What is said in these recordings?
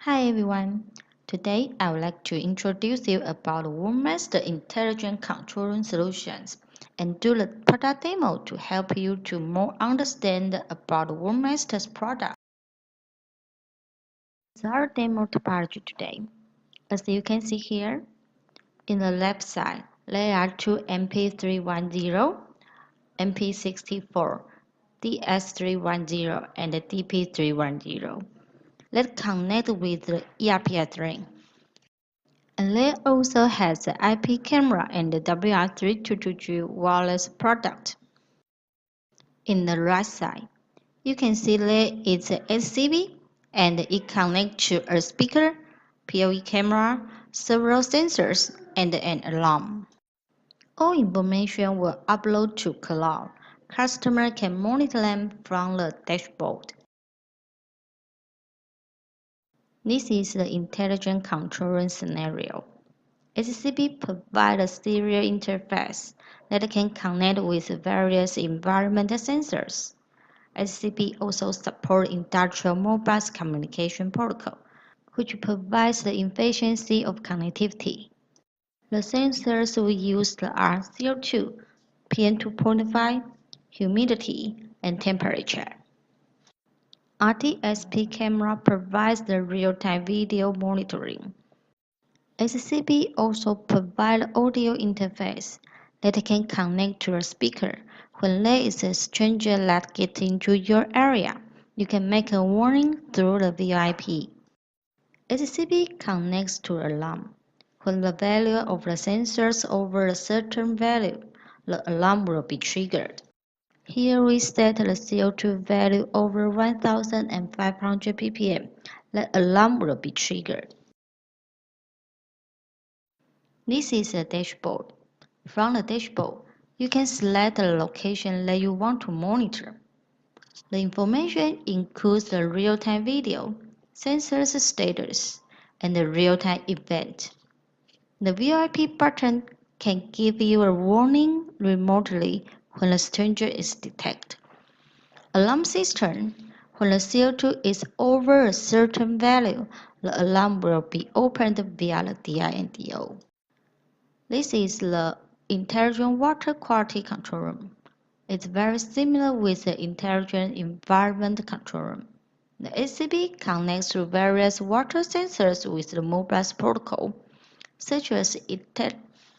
Hi everyone. Today I would like to introduce you about WoMaster intelligent control room solutions and do the product demo to help you to more understand about WoMaster's product. It's our demo topology today. As you can see here, in the left side, there are two MP310, MP64, DS310, and the DP310. Let's connect with the ERP ring. And there also has the IP camera and the WR3222 wireless product. In the right side, you can see there is a SCP and it connects to a speaker, PoE camera, several sensors, and an alarm. All information will upload to cloud. Customer can monitor them from the dashboard. This is the intelligent control room scenario. SCP provides a serial interface that can connect with various environmental sensors. SCP also supports industrial mobile communication protocol, which provides the efficiency of connectivity. The sensors we used are CO2, PM2.5, humidity, and temperature. RTSP camera provides the real-time video monitoring. SCP also provides audio interface that can connect to a speaker. When there is a stranger that gets into your area, you can make a warning through the VIP. SCP connects to alarm. When the value of the sensors over a certain value, the alarm will be triggered. Here we set the CO2 value over 1500 ppm. The alarm will be triggered. This is a dashboard. From the dashboard, you can select the location that you want to monitor. The information includes the real-time video, sensors status, and the real-time event. The VIP button can give you a warning remotely when a stranger is detected. Alarm system. When the CO2 is over a certain value, the alarm will be opened via the DI and DO. This is the Intelligent Water Quality Control Room. It's very similar with the Intelligent Environment Control Room. The SCP connects to various water sensors with the mobile protocol, such as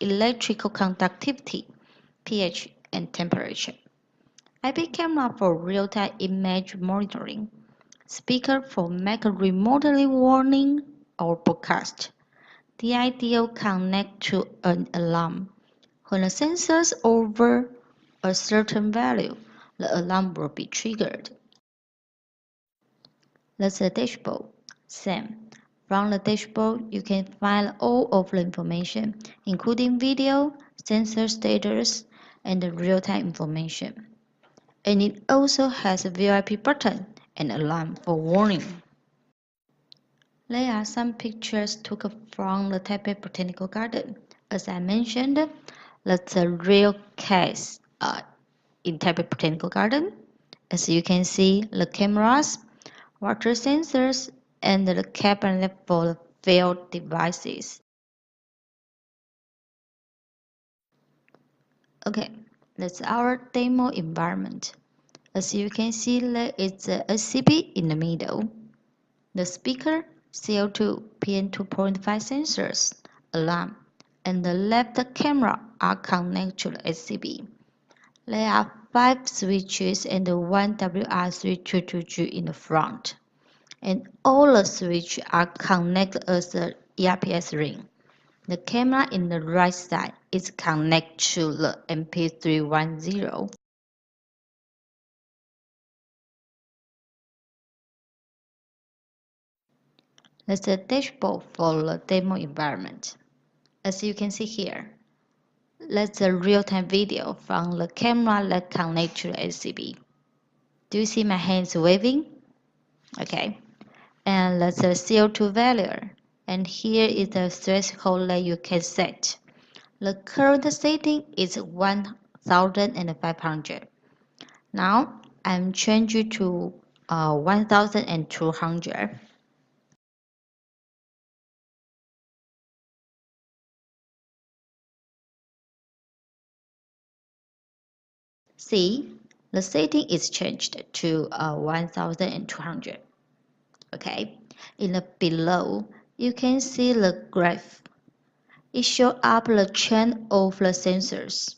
electrical conductivity, pH, and temperature. IP camera for real-time image monitoring. Speaker for make remotely warning or broadcast. The IDO connect to an alarm. When the sensors over a certain value, the alarm will be triggered. That's the dashboard. Same. From the dashboard, you can find all of the information, including video, sensor status, and the real-time information. And it also has a VIP button and alarm for warning. There are some pictures took from the Taipei Botanical Garden. As I mentioned, that's a real case in Taipei Botanical Garden. As you can see, the cameras, water sensors, and the cabinet for the field devices. Okay, that's our demo environment. As you can see, there is a SCP in the middle. The speaker, CO2, PM2.5 sensors, alarm, and the left camera are connected to the SCP. There are 5 switches and 1 WR3222 in the front, and all the switches are connected as the ERPS ring. The camera in the right side is connected to the MP310. That's the dashboard for the demo environment. As you can see here, that's a real-time video from the camera that connects to the SCP. Do you see my hands waving? Okay. And that's the CO2 value. And here is the threshold that you can set. The current setting is 1500. Now I'm changing to 1200. See, the setting is changed to 1200. Okay, in the below, you can see the graph. It shows up the trend of the sensors.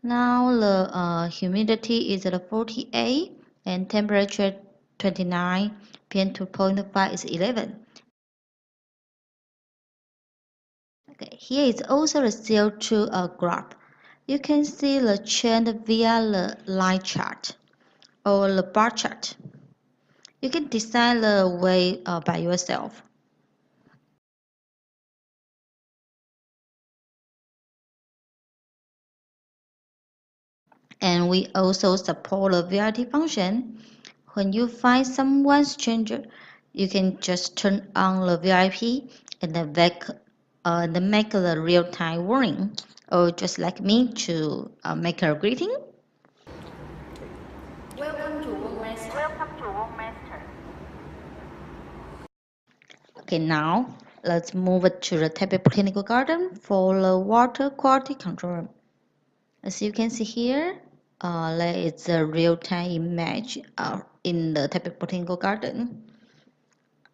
Now the humidity is at 48 and temperature 29, PM2.5 is 11. Okay, here is also the CO2 graph. You can see the trend via the line chart or the bar chart. You can design the way by yourself. And we also support the VRT function. When you find someone stranger, you can just turn on the VIP and then make the real-time warning, or just like me to make a greeting. Welcome to WoMaster. Welcome to WoMaster. Okay, now let's move to the Taipei Botanical Garden for the water quality control. As you can see here, there is a real-time image in the Taipei Botanical Garden.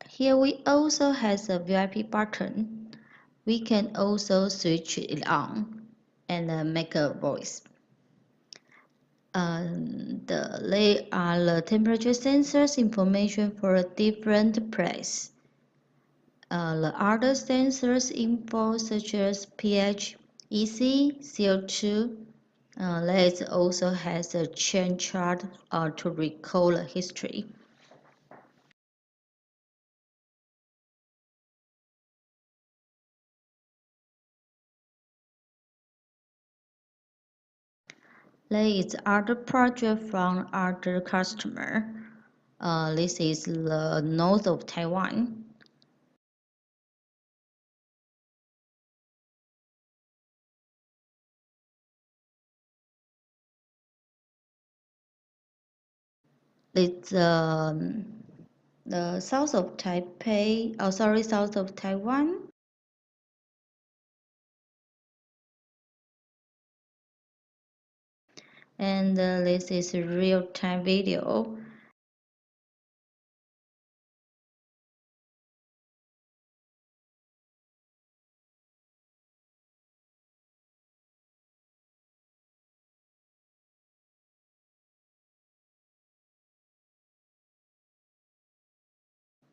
Here we also have a VIP button. We can also switch it on and make a voice. They are the temperature sensors information for a different place. The other sensors info such as pH, EC, CO2. It also has a chain chart to recall the history. There is other project from other customer. This is the north of Taiwan. It's the south of Taipei, south of Taiwan. And this is a real-time video.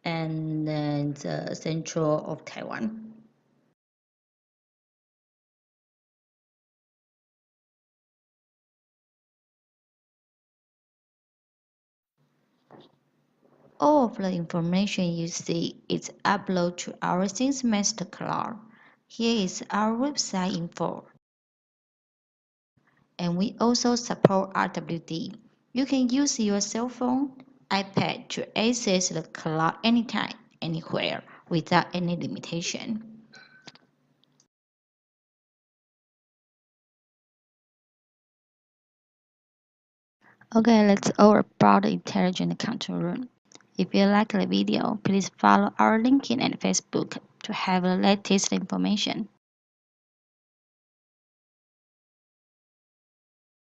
And then the central of Taiwan. All of the information you see is uploaded to our Since Master Cloud. Here is our website info. And we also support RWD. You can use your cell phone, iPad to access the cloud anytime, anywhere, without any limitation. Okay, let's all about the intelligent control room. If you like the video, please follow our LinkedIn and Facebook to have the latest information.